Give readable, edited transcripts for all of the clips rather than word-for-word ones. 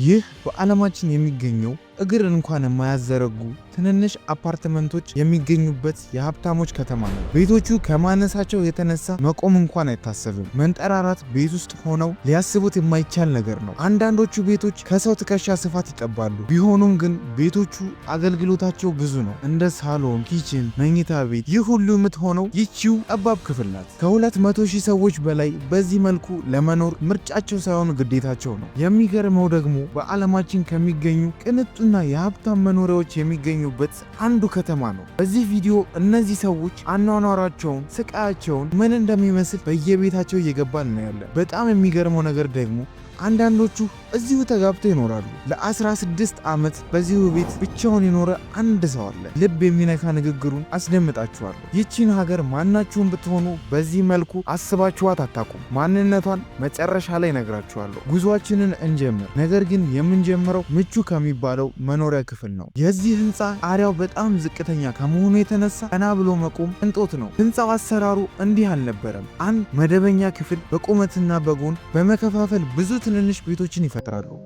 ይህ በዓለማችን የሚገኘው እግር እንኳን የማያዘረጉ ትንንሽ አፓርትመንቶች የሚገኙበት የሀብታሞች ከተማ ነው። ቤቶቹ ከማነሳቸው የተነሳ መቆም እንኳን አይታሰብም። መንጠራራት ቤት ውስጥ ሆነው ሊያስቡት የማይቻል ነገር ነው። አንዳንዶቹ ቤቶች ከሰው ትከሻ ስፋት ይጠባሉ። ቢሆኑም ግን ቤቶቹ አገልግሎታቸው ብዙ ነው። እንደ ሳሎን፣ ኪችን፣ መኝታ ቤት። ይህ ሁሉ የምትሆነው ይቺው ጠባብ ክፍል ናት። ከ200,000 ሰዎች በላይ በዚህ መልኩ ለመኖር ምርጫቸው ሳይሆን ግዴታቸው ነው። የሚገርመው ደግሞ በዓለማችን ከሚገኙ ቅንጡና የሀብታም መኖሪያዎች የሚገኙበት አንዱ ከተማ ነው። በዚህ ቪዲዮ እነዚህ ሰዎች አኗኗራቸውን፣ ስቃያቸውን ምን እንደሚመስል በየቤታቸው እየገባ እናያለን። በጣም የሚገርመው ነገር ደግሞ አንዳንዶቹ እዚሁ ተጋብተው ይኖራሉ። ለ16 ዓመት በዚሁ ቤት ብቻውን የኖረ አንድ ሰው አለ። ልብ የሚነካ ንግግሩን አስደምጣችኋለሁ። ይቺን ሀገር ማናችሁም ብትሆኑ በዚህ መልኩ አስባችኋት አታውቁም። ማንነቷን መጨረሻ ላይ ነግራችኋለሁ። ጉዟችንን እንጀምር። ነገር ግን የምንጀምረው ምቹ ከሚባለው መኖሪያ ክፍል ነው። የዚህ ህንፃ ጣሪያው በጣም ዝቅተኛ ከመሆኑ የተነሳ ቀና ብሎ መቆም ቅንጦት ነው። ህንፃው አሰራሩ እንዲህ አልነበረም። አንድ መደበኛ ክፍል በቁመትና በጎን በመከፋፈል ብዙ ትንንሽ ቤቶችን ይፈጥራሉ።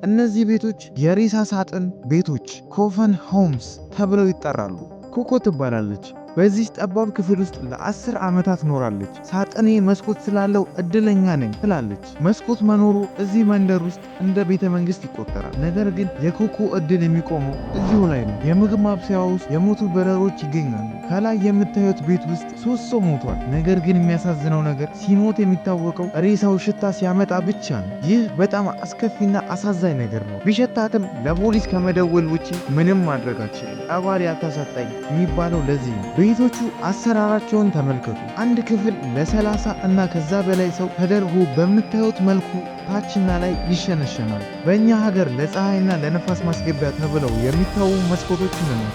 እነዚህ ቤቶች የሬሳ ሳጥን ቤቶች ኮፈን ሆምስ ተብለው ይጠራሉ። ኮኮ ትባላለች። በዚህ ጠባብ ክፍል ውስጥ ለ10 ዓመታት ኖራለች። ሳጥኔ መስኮት ስላለው እድለኛ ነኝ ትላለች። መስኮት መኖሩ እዚህ መንደር ውስጥ እንደ ቤተ መንግስት ይቆጠራል። ነገር ግን የኮኮ እድል የሚቆመው እዚሁ ላይ ነው። የምግብ ማብሰያ ውስጥ የሞቱ በረሮች ይገኛሉ። ከላይ የምታዩት ቤት ውስጥ 3 ሰው ሞቷል። ነገር ግን የሚያሳዝነው ነገር ሲሞት የሚታወቀው ሬሳው ሽታ ሲያመጣ ብቻ ነው። ይህ በጣም አስከፊና አሳዛኝ ነገር ነው። ቢሸታትም ለፖሊስ ከመደወል ውጪ ምንም ማድረግ አልችልም። ቀባሪ አታሳጣኝ የሚባለው ለዚህ ነው። ቤቶቹ አሰራራቸውን ተመልከቱ። አንድ ክፍል ለ30 እና ከዛ በላይ ሰው ተደርጎ በምታዩት መልኩ ታችና ላይ ይሸነሸናል። በእኛ ሀገር ለፀሐይና ለነፋስ ማስገቢያ ተብለው የሚታዩ መስኮቶችን ነው።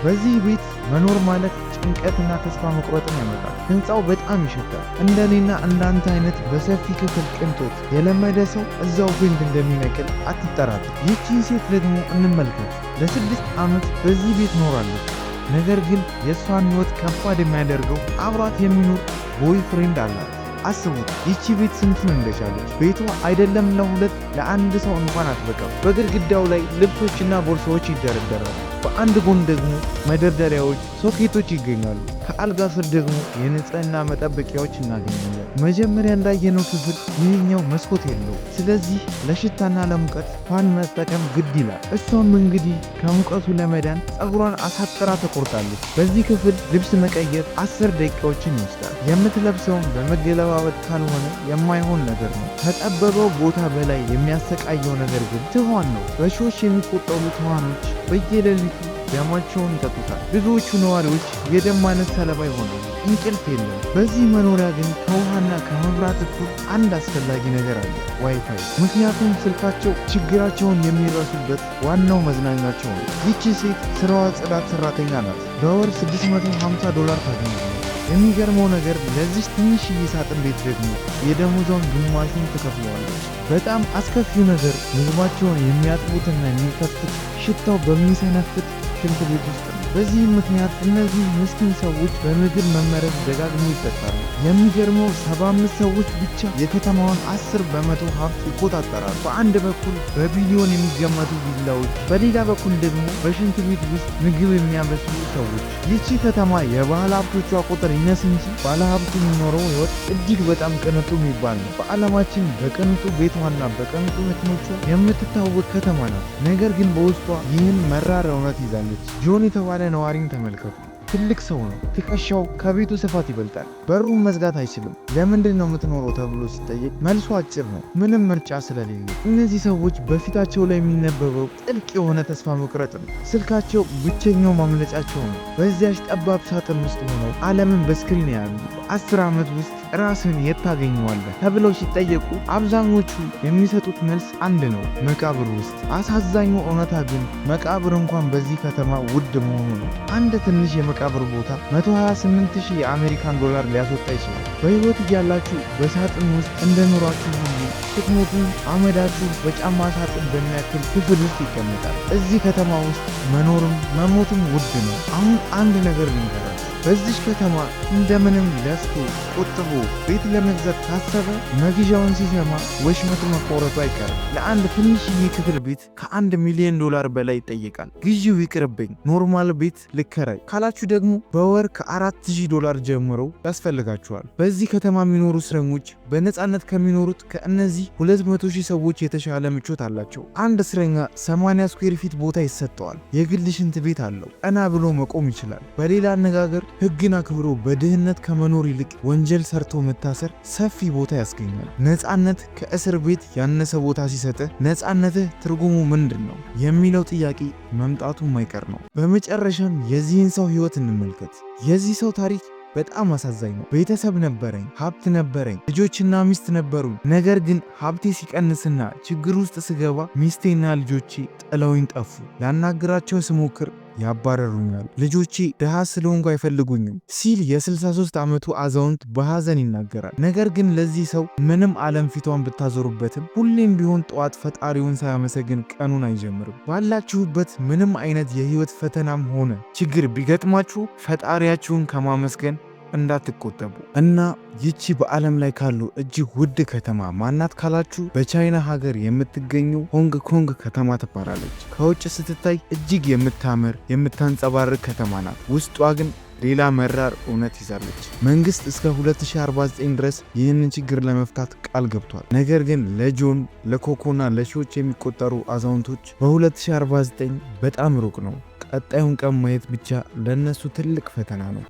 በዚህ ቤት መኖር ማለት ጭንቀትና ተስፋ መቁረጥን ያመጣል። ህንፃው በጣም ይሸታል። እንደኔና እንዳንተ አይነት በሰፊ ክፍል ቅንጦት የለመደ ሰው እዛው ፌንት እንደሚነቅል አትጠራጥር። ይህቺን ሴት ደግሞ እንመልከት። ለ6 ዓመት በዚህ ቤት ኖራለች። ነገር ግን የእሷን ህይወት ከባድ የሚያደርገው አብራት የሚኖር ቦይፍሬንድ አላት። አስቡት ይቺ ቤት ስንቱን እንደቻለች። ቤቷ አይደለም ለሁለት ለአንድ ሰው እንኳን አትበቃም። በግድግዳው ላይ ልብሶችና ቦርሳዎች ይደረደራሉ። በአንድ ጎን ደግሞ መደርደሪያዎች፣ ሶኬቶች ይገኛሉ። ከአልጋ ስር ደግሞ የንጽህና መጠበቂያዎች እናገኛለን። መጀመሪያ እንዳየነው ክፍል ይህኛው መስኮት የለው። ስለዚህ ለሽታና ለሙቀት ፋን መጠቀም ግድ ይላል። እሷም እንግዲህ ከሙቀቱ ለመዳን ፀጉሯን አሳጥራ ተቆርጣለች። በዚህ ክፍል ልብስ መቀየር 10 ደቂቃዎችን ይወስዳል። የምትለብሰውን በመገለባበጥ ካልሆነ የማይሆን ነገር ነው። ከጠበበው ቦታ በላይ የሚያሰቃየው ነገር ግን ትኋን ነው። በሺዎች የሚቆጠሩ ትኋኖች በየሌሊቱ ደማቸውን ይጠጡታል። ብዙዎቹ ነዋሪዎች የደም ማነስ ሰለባ ይሆናሉ። እንቅልፍ የለም። በዚህ መኖሪያ ግን ከውሃና ከመብራት እኩል አንድ አስፈላጊ ነገር አለ፣ ዋይፋይ። ምክንያቱም ስልካቸው ችግራቸውን የሚረሱበት ዋናው መዝናኛቸው ነው። ይቺ ሴት ስራዋ ጽዳት ሰራተኛ ናት። በወር $650 ታገኛለች። የሚገርመው ነገር ለዚህ ትንሽዬ ሳጥን ቤት ደግሞ የደሞዟን ግማሹን ትከፍለዋለች። በጣም አስከፊው ነገር ምግባቸውን የሚያጥቡትና የሚከፍቱት ሽታው በሚሰነፍጥ ሽንት ቤት ውስጥ ነው። በዚህም ምክንያት እነዚህ ምስኪን ሰዎች በምግብ መመረዝ ደጋግመው ይጠጣሉ። የሚገርመው 75 ሰዎች ብቻ የከተማዋን 10% ሀብት ይቆጣጠራሉ። በአንድ በኩል በቢሊዮን የሚገመቱ ቪላዎች፣ በሌላ በኩል ደግሞ በሽንት ቤት ውስጥ ምግብ የሚያበስሉ ሰዎች። ይቺ ከተማ የባለ ሀብቶቿ ቁጥር ይነስ እንጂ ባለ ሀብቱ የሚኖረው ህይወት እጅግ በጣም ቅንጡ የሚባል ነው። በዓለማችን በቅንጡ ቤቷና በቅንጡ መኪኖቿ የምትታወቅ ከተማ ናት። ነገር ግን በውስጧ ይህን መራር እውነት ይዛለች። ጆን የተባለ ነዋሪን ተመልከቱ። ትልቅ ሰው ነው። ትከሻው ከቤቱ ስፋት ይበልጣል። በሩን መዝጋት አይችልም። ለምንድን ነው የምትኖረው ተብሎ ሲጠየቅ መልሱ አጭር ነው፣ ምንም ምርጫ ስለሌለ። እነዚህ ሰዎች በፊታቸው ላይ የሚነበበው ጥልቅ የሆነ ተስፋ መቁረጥ ነው። ስልካቸው ብቸኛው ማምለጫቸው ነው። በዚያች ጠባብ ሳጥን ውስጥ ሆነው ዓለምን በስክሪን ያሉ። በ10 ዓመት ውስጥ ራስን የት ታገኘዋለህ ተብለው ሲጠየቁ አብዛኞቹ የሚሰጡት መልስ አንድ ነው፣ መቃብር ውስጥ። አሳዛኙ እውነታ ግን መቃብር እንኳን በዚህ ከተማ ውድ መሆኑ ነው። አንድ ትንሽ የመቃብር ቦታ $128,000 የአሜሪካን ዶላር ሊያስወጣ ይችላል። በህይወት እያላችሁ በሳጥን ውስጥ እንደኖራችሁ ሁሉ ስትሞቱ አመዳችሁ በጫማ ሳጥን በሚያክል ክፍል ውስጥ ይቀመጣል። እዚህ ከተማ ውስጥ መኖርም መሞትም ውድ ነው። አሁን አንድ ነገር ልንገራችሁ። በዚህ ከተማ እንደምንም ለፍቶ ቆጥቦ ቤት ለመግዛት ካሰበ መግዣውን ሲሰማ ወሽመጡ መቆረጡ አይቀርም። ለአንድ ትንሽዬ ክፍል ቤት ከ1 ሚሊዮን ዶላር በላይ ይጠይቃል። ግዢው ይቅርብኝ ኖርማል ቤት ልከራይ ካላችሁ ደግሞ በወር ከ4000 ዶላር ጀምሮ ያስፈልጋችኋል። በዚህ ከተማ የሚኖሩ እስረኞች በነፃነት ከሚኖሩት ከእነዚህ 200,000 ሰዎች የተሻለ ምቾት አላቸው። አንድ እስረኛ 80 ስኩዌር ፊት ቦታ ይሰጠዋል። የግል ሽንት ቤት አለው። ቀና ብሎ መቆም ይችላል። በሌላ አነጋገር ሕግን አክብሮ በድህነት ከመኖር ይልቅ ወንጀል ሰርቶ መታሰር ሰፊ ቦታ ያስገኛል። ነፃነት ከእስር ቤት ያነሰ ቦታ ሲሰጥህ ነፃነትህ ትርጉሙ ምንድን ነው የሚለው ጥያቄ መምጣቱ የማይቀር ነው። በመጨረሻም የዚህን ሰው ሕይወት እንመልከት። የዚህ ሰው ታሪክ በጣም አሳዛኝ ነው። ቤተሰብ ነበረኝ፣ ሀብት ነበረኝ፣ ልጆችና ሚስት ነበሩኝ። ነገር ግን ሀብቴ ሲቀንስና ችግር ውስጥ ስገባ ሚስቴና ልጆቼ ጥለውኝ ጠፉ። ላናግራቸው ስሞክር ያባረሩኛል። ልጆቼ ድሃ ስለሆንኩ አይፈልጉኝም ሲል የ63 ዓመቱ አዛውንት በሐዘን ይናገራል። ነገር ግን ለዚህ ሰው ምንም ዓለም ፊቷን ብታዞሩበትም ሁሌም ቢሆን ጠዋት ፈጣሪውን ሳያመሰግን ቀኑን አይጀምርም። ባላችሁበት ምንም አይነት የህይወት ፈተናም ሆነ ችግር ቢገጥማችሁ ፈጣሪያችሁን ከማመስገን እንዳትቆጠቡ። እና ይቺ በዓለም ላይ ካሉ እጅግ ውድ ከተማ ማናት ካላችሁ በቻይና ሀገር የምትገኘው ሆንግ ኮንግ ከተማ ትባላለች። ከውጭ ስትታይ እጅግ የምታምር የምታንጸባርቅ ከተማ ናት። ውስጧ ግን ሌላ መራር እውነት ይዛለች። መንግስት እስከ 2049 ድረስ ይህንን ችግር ለመፍታት ቃል ገብቷል። ነገር ግን ለጆን ለኮኮና ለሺዎች የሚቆጠሩ አዛውንቶች በ2049 በጣም ሩቅ ነው። ቀጣዩን ቀን ማየት ብቻ ለነሱ ትልቅ ፈተና ነው።